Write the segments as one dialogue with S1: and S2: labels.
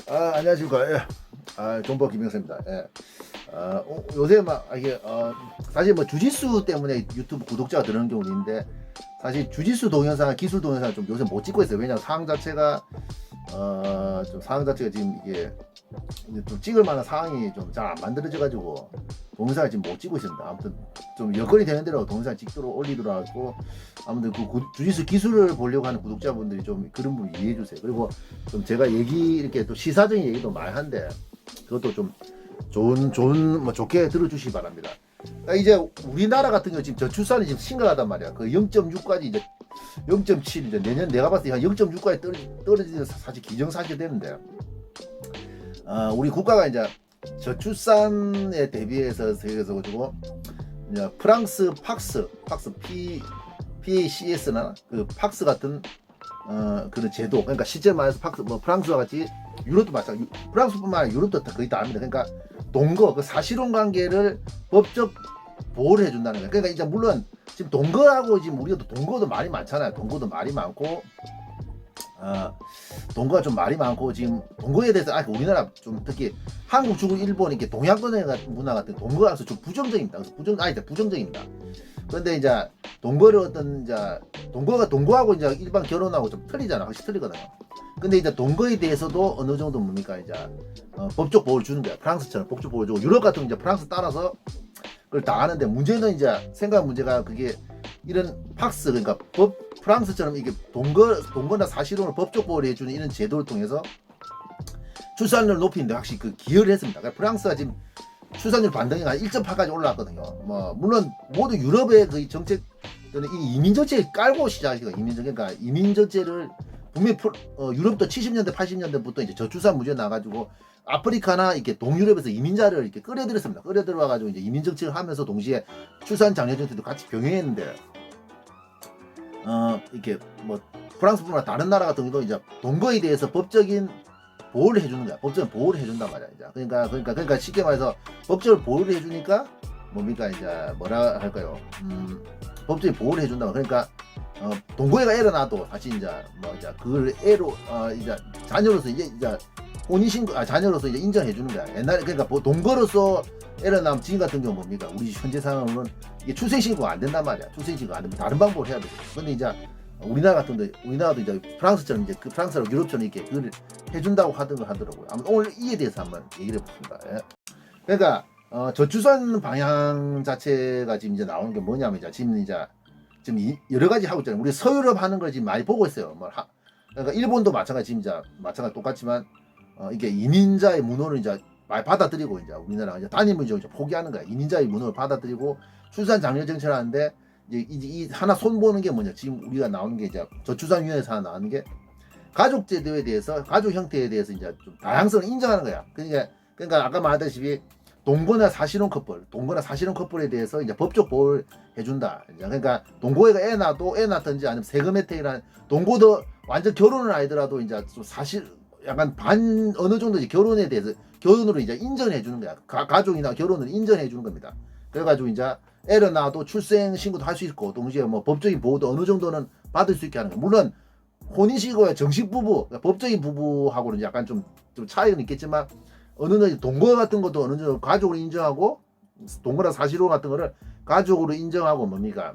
S1: 안녕하십니까. 예. 존버 김영사입니다. 예. 요새 막, 이게, 사실 뭐 주짓수 때문에 유튜브 구독자가 늘는 경우도 있는데, 사실 주짓수 동영상, 기술 동영상 좀 요새 못 찍고 있어요. 왜냐면 상황 자체가, 좀 상황 자체가 지금 이게, 이제 좀 찍을 만한 상황이 좀 잘 안 만들어져가지고, 동영상을 지금 못 찍고 있습니다. 아무튼 좀 여건이 되는 대로 동영상 찍도록 올리도록 하고, 아무튼 그 주짓수 기술을 보려고 하는 구독자분들이 좀 그런 부분 이해해 주세요. 그리고 좀 제가 얘기 이렇게 또 시사적인 얘기도 많이 한데 그것도 좀 좋은 뭐 좋게 들어주시기 바랍니다. 그러니까 이제 우리나라 같은 경우 지금 저출산이 지금 심각하단 말이야. 그 0.6까지 이제 0.7 이제 내년 내가 봤을 때 한 0.6까지 떨어지는 사실 기정사실 되는데 우리 국가가 이제 저출산에 대비해서 세계에서 가지고 이제 프랑스 팍스 PACS나 그 팍스 같은 그런 제도, 그러니까 실제 말해서 팍스 뭐 프랑스와 같이 유럽도 마찬가지, 프랑스뿐만 아니라 유럽도 거의 다 합니다. 그러니까 동거 그 사실혼 관계를 법적 보호를 해준다는 거예요. 그러니까 이제 물론 지금 동거하고 지금 우리가 동거도 말이 많잖아요. 동거도 말이 많고 동거가 좀 말이 많고 지금 동거에 대해서 우리나라 좀 특히 한국, 중국, 일본 이렇게 동양권의 문화 같은 동거가 좀 부정적입니다. 그래서 부정적입니다. 그런데 이제 동거를 어떤 이제 동거하고 이제 일반 결혼하고 좀 틀리잖아. 확실히 틀리거든요. 근데 이제 동거에 대해서도 어느 정도 뭡니까 이제 법적 보호를 주는 거야. 프랑스처럼 법적 보호를 주고 유럽 같은 경우 이제 프랑스 따라서 그걸 다 하는데 문제는 이제 생각 문제가 그게 이런 팍스 그러니까 프랑스처럼 이게 동거나 사실혼을 법적 보호를 해주는 이런 제도를 통해서 출산율을 높이는데 확실히 그 기여를 했습니다. 그러니까 프랑스가 지금 출산율 반등이 한 1.8까지 올라왔거든요. 뭐 물론 모두 유럽의 그 정책 이 이민 정책 깔고 시작이거 그러니까 이민 정책을 분명히 유럽도 70년대 80년대부터 이제 저출산 문제 나가지고 아프리카나 이렇게 동유럽에서 이민자를 이렇게 끌어들였습니다. 끌어들여가지고 이제 이민 정책을 하면서 동시에 출산 장려 정책도 같이 병행했는데 이렇게 뭐 프랑스뿐만 아니라 다른 나라 같은 경우도 이제 동거에 대해서 법적인 보호를 해주는 거야. 법적인 보호를 해준단 말이야. 이제 그러니까 쉽게 말해서 법적으로 보호를 해주니까 뭡니까 이제 뭐라 할까요? 법적인 보호를 해준다. 그러니까 동거애가 애를 낳아도 사실 이제 뭐 이제 그걸 애로 이제 자녀로서 이제 혼인신고 자녀로서 이제 인정해 주는 거야. 옛날에 그러니까 동거로서 애를 낳으면 지금 같은 경우 뭡니까 우리 현재 상황은 이게 출생신고가 안 된단 말이야. 출생신고가 안 되면 다른 방법을 해야 되죠. 근데 이제 우리나라도 이제 프랑스처럼 이제 그 프랑스랑 유럽처럼 이렇게 그걸 해준다고 하더라고요. 아무튼 오늘 이에 대해서 한번 얘기를 해보겠습니다. 예. 그러니까 저출산 방향 자체가 지금 이제 나오는 게 뭐냐면 이제 지금 여러 가지 하고 있잖아요. 우리 서유럽 하는 걸 지금 많이 보고 있어요. 그러니까 일본도 마찬가지 지금 이제 마찬가지 똑같지만 이게 이민자의 문호를 이제 많이 받아들이고 이제 우리나라가 이제 단임을 이제 포기하는 거야. 이민자의 문호를 받아들이고 출산 장려 정책을 하는데 이제 이 하나 손보는 게 뭐냐? 지금 우리가 나오는 게 이제 저출산위원회에서 하나 나오는 게 가족 제도에 대해서 가족 형태에 대해서 이제 좀 다양성을 인정하는 거야. 그러니까 아까 말했다시피 동거나 사실혼 커플에 대해서 이제 법적 보호를 해준다. 그러니까 동거애가 애 낳든지 아니면 세금 혜택이란 동거도 완전 결혼을 아니더라도 이제 좀 사실 약간 어느 정도 이제 결혼으로 이제 인정을 해주는 거야. 가족이나 결혼을 인정해 주는 겁니다. 그래가지고 이제 애를 낳아도 출생 신고도 할 수 있고 동시에 뭐 법적인 보호도 어느 정도는 받을 수 있게 하는 거야. 물론 혼인신고의 정식 부부, 그러니까 법적인 부부하고는 약간 좀 차이는 있겠지만 어느 정도 동거 같은 것도 어느 정도 가족으로 인정하고 동거나 사실혼 같은 거를 가족으로 인정하고 뭡니까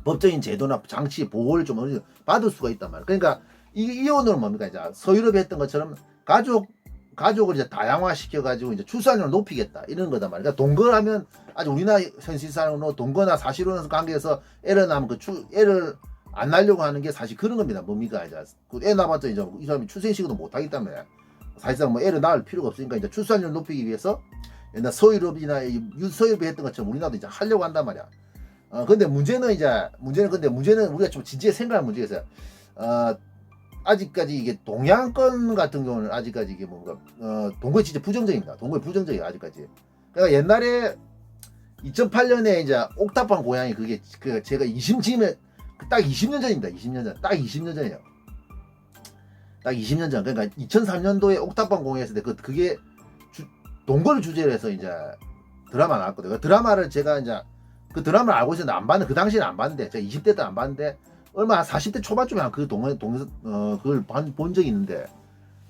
S1: 법적인 제도나 장치 보호를 좀 어느 정도 받을 수가 있단 말이야. 그러니까 이혼은 뭡니까 이제 서유럽에 했던 것처럼 가족을 이제 다양화시켜 가지고 이제 출산율을 높이겠다 이런 거단 말이야. 그러니까 동거하면 아주 우리나라 현실상으로 동거나 사실혼 관계에서 애를 낳으면 애를 안 낳으려고 하는 게 사실 그런 겁니다. 뭡니까 이제 애 낳았더니 이제 이 사람이 출생신고도 못 하기 때문에 사실상 뭐 애를 낳을 필요가 없으니까 이제 출산율 높이기 위해서 옛날 서유럽이나 유서유럽이 했던 것처럼 우리나라도 이제 하려고 한단 말이야. 근데 문제는 우리가 좀 진지하게 생각할 문제가 있어요. 아직까지 이게 동양권 같은 경우는 아직까지 이게 뭔가 동거에 진짜 부정적입니다. 동거에 부정적이에요 아직까지. 그러니까 옛날에 2008년에 이제 옥탑방 고양이 그게 제가 지금 딱 20년 전입니다. 20년 전. 딱 20년 전이에요. 딱 20년 전. 그러니까 2003년도에 옥탑방 공연했을 때 그게 동거를 주제로 해서 이제 드라마 나왔거든요. 그 드라마를 제가 이제 그 드라마를 알고 있었는데 안 봤는데 그 당시에는 안 봤는데 제가 20대 때 안 봤는데 얼마 한 40대 초반쯤에 그걸 본 적이 있는데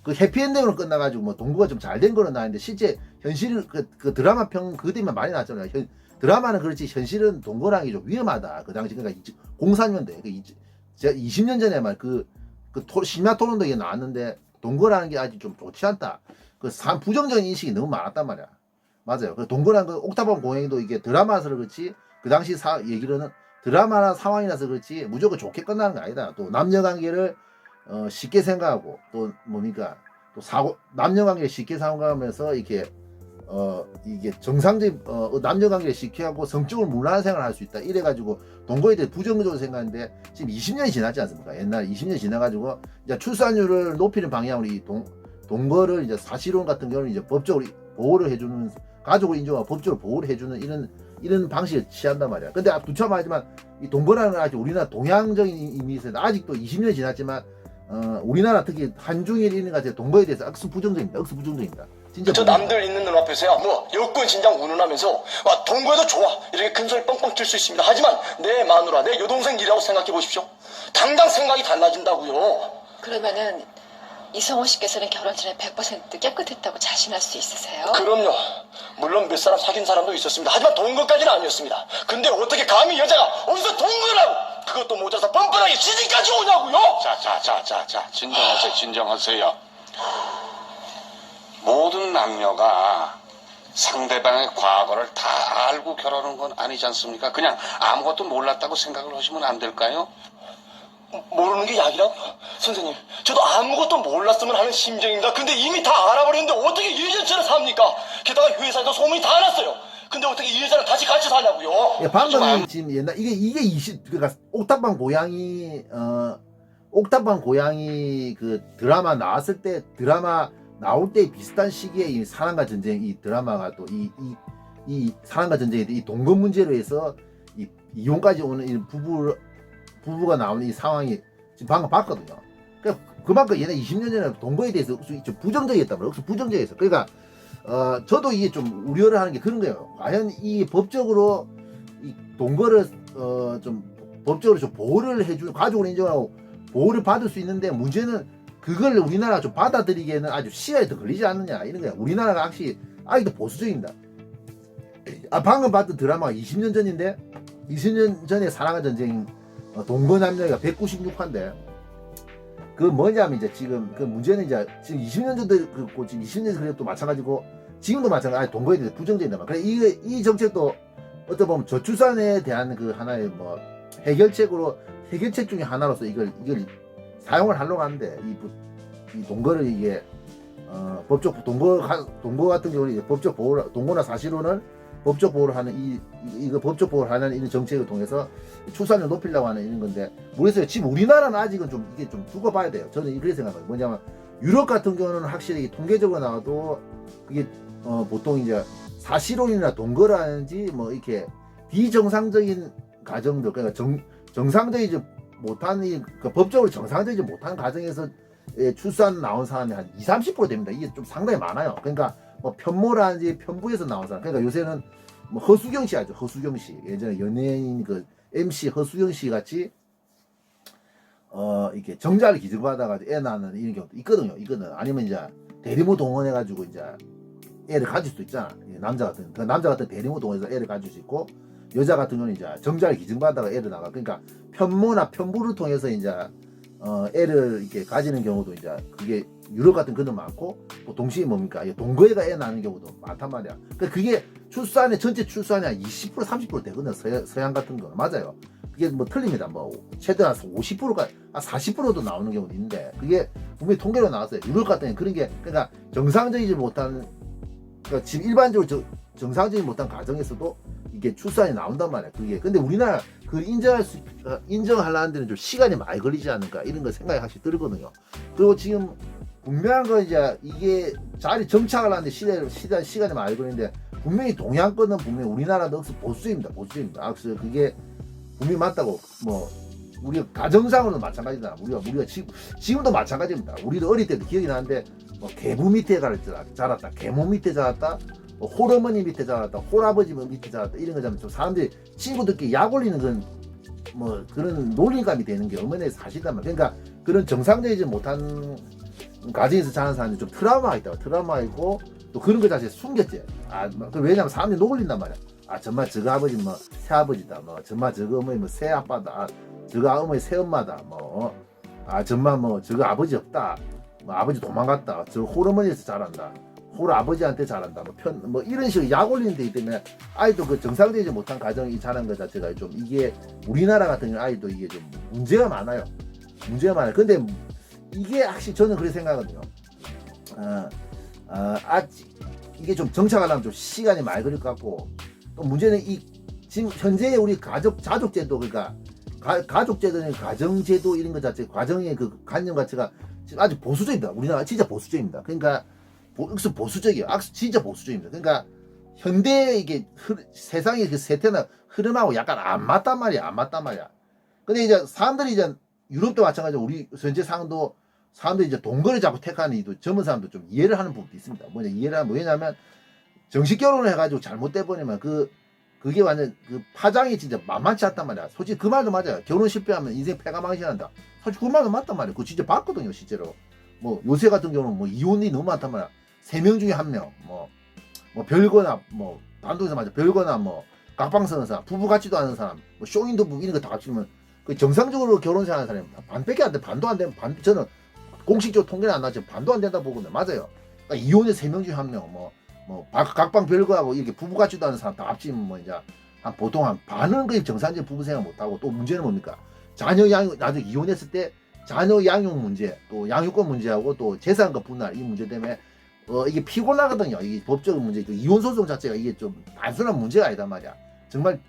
S1: 그 해피엔딩으로 끝나가지고 뭐 동거가 좀 잘 된 거는 나는데 실제 현실 그 드라마 평 그때만 많이 나왔잖아요. 드라마는 그렇지 현실은 동거랑이 좀 위험하다. 그 당시 그러니까 04년대 제가 20년 전에 말 심야 토론도 이게 나왔는데 동거라는 게 아직 좀 좋지 않다. 부정적인 인식이 너무 많았단 말이야. 맞아요. 그 동거라는 그 옥탑방 공행도 이게 드라마라서 그렇지 그 당시 얘기로는 드라마나 상황이라서 그렇지 무조건 좋게 끝나는 거 아니다. 또 남녀 관계를 쉽게 생각하고 또 뭡니까 또 남녀 관계를 쉽게 생각하면서 이게 정상적인 남녀 관계를 쉽게 하고 성적으로 무난한 생활을 할 수 있다. 이래가지고 동거에 대해 부정적으로 생각하는데 지금 20년이 지났지 않습니까? 옛날 20년이 지나가지고 이제 출산율을 높이는 방향으로 이 동거를 이제 사실혼 같은 경우는 이제 법적으로 보호를 해주는 가족을 인정하고 법적으로 보호를 해주는 이런 방식을 취한단 말이야. 근데 두차 말하지만 이 동거라는 건 아직 우리나라 동양적인 이미지에서 아직도 20년이 지났지만 우리나라 특히 한중일 이런 같은 동거에 대해서 억수 부정적입니다. 진짜
S2: 저 남들 있는 눈앞에서야 뭐 여권 진작 운운하면서 와 동거해도 좋아 이렇게 큰 소리 뻥뻥 칠 수 있습니다. 하지만 내 마누라 내 여동생 일이라고 생각해 보십시오. 당장 생각이 달라진다고요.
S3: 그러면은 이성호 씨께서는 결혼 전에 100% 깨끗했다고 자신할 수 있으세요?
S2: 그럼요. 물론 몇 사람 사귄 사람도 있었습니다. 하지만 동거까지는 아니었습니다. 근데 어떻게 감히 여자가 어디서 동거라고 그것도 모자라서 뻔뻔하게 시집까지 오냐고요.
S4: 자, 진정하세요. 모든 남녀가 상대방의 과거를 다 알고 결혼하는 건 아니지 않습니까? 그냥 아무것도 몰랐다고 생각을 하시면 안 될까요?
S2: 모르는 게 약이라고요? 선생님, 저도 아무것도 몰랐으면 하는 심정입니다. 근데 이미 다 알아버렸는데 어떻게 예전처럼 삽니까? 게다가 회사에서 소문이 다 났어요. 근데 어떻게 이 여자랑 다시 같이 사냐고요?
S1: 예, 방금 지금 옛날 이게 20 그러니까 옥탑방 고양이 그 드라마 나왔을 때 드라마 나올 때 비슷한 시기에 이 사랑과 전쟁 이 드라마가 또 이 사랑과 전쟁이 이 동거 문제로 해서 이 이혼까지 오는 이 부부가 나오는 이 상황이 지금 방금 봤거든요. 그러니까 그만큼 얘네 20년 전에 동거에 대해서 좀 부정적이었단 말이에요. 부정적이었어. 그러니까 저도 이게 좀 우려를 하는 게 그런 거예요. 과연 이 법적으로 이 동거를 좀 법적으로 좀 보호를 해주는 가족을 인정하고 보호를 받을 수 있는데 문제는 그걸 우리나라가 좀 받아들이기에는 아주 시간이 더 걸리지 않느냐 이런 거야. 우리나라가 확실히 아직도 보수적입니다. 방금 봤던 드라마가 20년 전인데 20년 전에 사랑과 전쟁 동거 남녀가 196화인데 그 뭐냐면 이제 지금 그 문제는 이제 지금 20년 전도 그렇고 지금 20년 전 그래도 또 마찬가지고 지금도 마찬가지 동거에 대해서 부정적이다 말. 그래 이 정책도 어떻게 보면 저출산에 대한 그 하나의 뭐 해결책 중에 하나로서 이걸 사용을 하려고 하는데 이 동거를 이게 법적 동거 같은 경우는 이제 법적 보호 동거나 사실혼을 법적 보호를 하는 이거 법적 보호를 하는 이런 정책을 통해서 출산율 높이려고 하는 이런 건데 모르겠어요. 지금 우리나라는 아직은 좀 이게 좀 두고 봐야 돼요. 저는 그렇게 생각해요. 뭐냐면 유럽 같은 경우는 확실히 통계적으로 나와도 그게 보통 이제 사실혼이나 동거라든지 뭐 이렇게 비정상적인 가정들 그러니까 정상적이지 못한 그러니까 법적으로 정상적이지 못한 가정에서 출산 나온 사람이 한 20-30% 됩니다. 이게 좀 상당히 많아요. 그러니까 뭐 편모라든지 편부에서 나온 사람. 그러니까 요새는 뭐 허수경 씨 알죠? 허수경 씨. 예전에 연예인 그 MC 허수경 씨 같이 이렇게 정자를 기증받아가지고 애 낳는 이런 경우도 있거든요. 아니면 이제 대리모 동원해가지고 이제 애를 가질 수도 있잖아. 남자 같은 대리모 동원해서 애를 가질 수 있고 여자 같은 경우는 이제 정자를 기증받아가 애를 낳아. 그러니까 편모나 편부를 통해서 이제 애를 이렇게 가지는 경우도 이제 그게 유럽 같은 그는 많고 또 동시에 뭡니까 동거애가 애 낳는 경우도 많단 말이야. 그러니까 그게 전체 출산이 한 20% 30% 되거든. 서양 같은 거 맞아요. 그게 뭐 틀립니다. 뭐 최대한 50%가 40%도 나오는 경우도 있는데 그게 분명히 통계로 나왔어요. 유럽 같은 경우 그런 게 그러니까 정상적이지 못한 그러니까 지금 일반적으로 정상적이지 못한 가정에서도 이게 출산이 나온단 말이야. 그게 근데 우리나라 그 인정하려는 데는 좀 시간이 많이 걸리지 않을까 이런 거 생각이 확실히 들거든요. 그리고 지금 분명한 건 이제 이게 자리 정착을 하는데 시간이 많이 걸리는데 분명히 동양권은 분명히 우리나라도 보수입니다. 그래서 그게 분명히 맞다고 뭐 우리가 가정상으로는 마찬가지다. 우리가 지금도 마찬가지입니다. 우리도 어릴 때도 기억이 나는데 뭐 개부 밑에 자랐다, 계모 밑에 자랐다. 뭐 홀어머니 밑에 자랐다, 홀아버지 밑에 자랐다 이런 거잖아요. 좀 사람들이 친구들끼리 약 올리는 그런 놀림감이 되는 게 얼마나 사실이란 말이야. 그러니까 그런 정상적이지 못한 가정에서 자란 사람이 좀 트라우마가 있다고. 트라우마가 있고 또 그런 거 자체 숨겼지. 왜냐면 사람들이 녹을린단 말이야. 정말 저거 아버지 뭐 새아버지다. 뭐 정말 저거 어머니 뭐 새아빠다. 저거 어머니 새엄마다. 정말 뭐 저거 아버지 없다. 뭐 아버지 도망갔다. 저 홀어머니에서 자란다. 홀 아버지한테 자란다. 뭐 이런 식으로 약 올리는 데 때문에 아이도 그 정상되지 못한 가정이 자란 것 자체가 좀 이게 우리나라 같은 경우 아이도 이게 좀 문제가 많아요. 문제가 많아요. 근데 이게 확실히 저는 그렇게 생각하거든요. 아직 이게 좀 정착하려면 좀 시간이 많이 걸릴 것 같고 또 문제는 이 지금 현재 우리 자족제도 그러니까 가족제도는 가정제도 이런 것 자체 과정의 그 관념 자체가 지금 아주 보수적입니다. 우리나라 진짜 보수적입니다. 그러니까 억수 보수적이에요. 진짜 보수적입니다. 그러니까 현대 이게 세상의 그 세태나 흐름하고 약간 안 맞단 말이야. 안 맞단 말이야. 근데 이제 사람들이 이제 유럽도 마찬가지로 우리 현재 상도 사람들이 이제 동거를 자꾸 택하는 이 젊은 사람도 좀 이해를 하는 부분도 있습니다. 이해를 하면 왜냐면 정식 결혼을 해가지고 잘못돼 버리면 그게 완전 그 파장이 진짜 만만치 않단 말이야. 솔직히 그 말도 맞아요. 결혼 실패하면 인생 패가망신한다. 솔직히 그 말도 맞단 말이야. 그거 진짜 봤거든요, 실제로. 뭐 요새 같은 경우는 뭐 이혼이 너무 많단 말이야. 3명 중에 1명, 뭐 별거나 뭐 단독에서 맞아 별거나 뭐 각방 쓰는 사람, 부부 같지도 않은 사람, 뭐 쇼인도 부부 이런 거 다 합치면 그 정상적으로 결혼 생활하는 사람이 반밖에 안 돼. 반도 안 되면 저는 공식적으로 통계는 안 나지만 반도 안 된다 보거든요. 맞아요. 그러니까 이혼에 3명 중에 1명, 각방 별거하고 이렇게 부부 같지도 않은 사람 다 합치면 뭐 이제 보통 한 반은 거의 정상적인 부부 생활 못 하고 또 문제는 뭡니까? 자녀 양육 나중에 이혼했을 때 자녀 양육 문제, 또 양육권 문제하고 또 재산과 분할 이 문제 때문에 이게 피곤하거든요. 이게 법적인 문제, 이혼 소송 자체가 이게 좀 단순한 문제가 아니단 말이야. 정말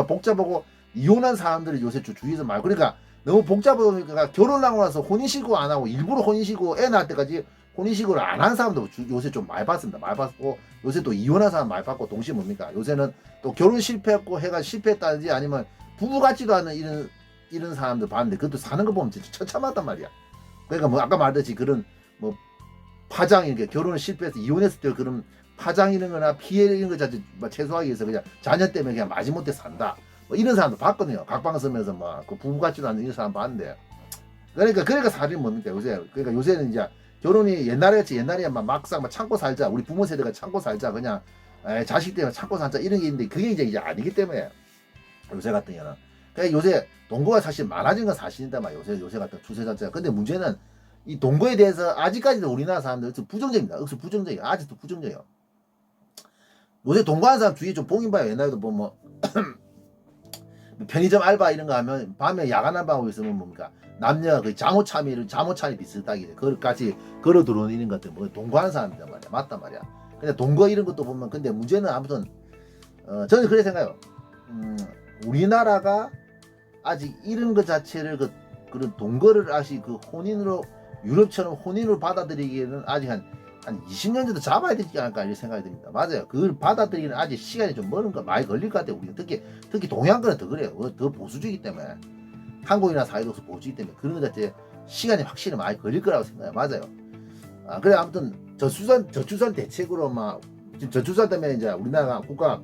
S1: 복잡하고 이혼한 사람들이 요새 주위에서 말 그러니까 너무 복잡하니까 결혼하고 나서 혼인신고 안 하고 일부러 혼인신고 애 낳을 때까지 혼인신고를 안 한 사람도 요새 좀 많이 봤습니다. 많이 봤고 요새 또 이혼한 사람 많이 봤고 동시에 뭡니까? 요새는 또 결혼 실패했고 해가 실패했다든지 아니면 부부 같지도 않은 이런 사람들 봤는데 그것도 사는 거 보면 진짜 처참하단 말이야. 그러니까 뭐 아까 말했듯이 그런 뭐 파장 이렇게 결혼을 실패해서 이혼했을 때 그런 파장 이런 거나 피해 이런 거 자체 최소화하기 위해서 그냥 자녀 때문에 그냥 마지못해 산다. 뭐 이런 사람도 봤거든요. 각방 쓰면서 그 부부 같지도 않은 이런 사람 봤는데. 그러니까 살이 뭡니까 요새. 그러니까 요새는 이제 결혼이 옛날에 막상 참고 살자. 우리 부모 세대가 참고 살자. 그냥 자식 때문에 참고 살자 이런 게 있는데 그게 이제 아니기 때문에 요새 같은 경우는. 그러니까 요새 동거가 사실 많아진 건 사실인데 막 요새 같은 추세 자체가. 근데 문제는 이 동거에 대해서 아직까지도 우리나라 사람들 부정적입니다. 억수 부정적이에요. 아직도 부정적이에요. 요새 동거하는 사람 주위에 좀 보긴 봐요. 옛날에도 뭐 편의점 알바 이런 거 하면 밤에 야간 알바하고 있으면 뭡니까 남녀가 그 잠옷참이 비슷하게 그걸 같이 걸어 들어오는 것들 뭐 동거하는 사람들 말이야. 맞단 말이야. 근데 동거 이런 것도 보면 근데 문제는 아무튼 저는 그렇게 생각해요. 우리나라가 아직 이런 것 자체를 그런 동거를 아직 그 혼인으로 유럽처럼 혼인으로 받아들이기에는 아직 한 20년 정도 잡아야 되지 않을까 이런 생각이 듭니다. 맞아요. 그걸 받아들이기는 아직 시간이 좀 멀은 거 많이 걸릴 것 같아요. 우리가 특히 동양권은 더 그래요. 더 보수적이기 때문에 한국이나 사회도 보수이기 때문에 그런 것 자체 시간이 확실히 많이 걸릴 거라고 생각해요. 맞아요. 그래 아무튼 저출산 대책으로 지금 저출산 때문에 이제 우리나라 국가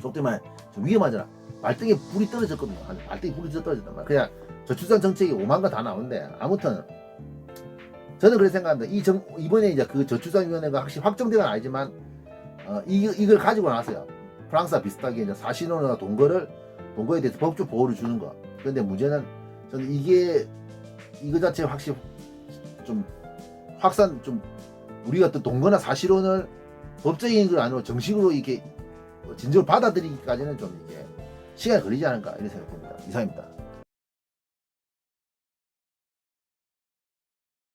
S1: 속된 말 좀 위험하잖아. 발등에 불이 떨어졌거든요. 발등에 불이 떨어졌단 말이야. 그냥 저출산 정책이 오만 거 다 나오는데 아무튼 저는 그렇게 생각합니다. 이번에 이제 그 저출산위원회가 확실히 확정된 건 아니지만 이걸 가지고 나서요. 프랑스와 비슷하게 이제 사실혼이나 동거에 대해서 법적 보호를 주는 거. 그런데 문제는 저는 이거 자체 확실히 좀 우리가 또 동거나 사실혼을 법적인 걸 아니고 정식으로 이렇게 진정으로 받아들이기까지는 좀 이게 시간이 걸리지 않을까 이런 생각이 듭니다. 이상입니다.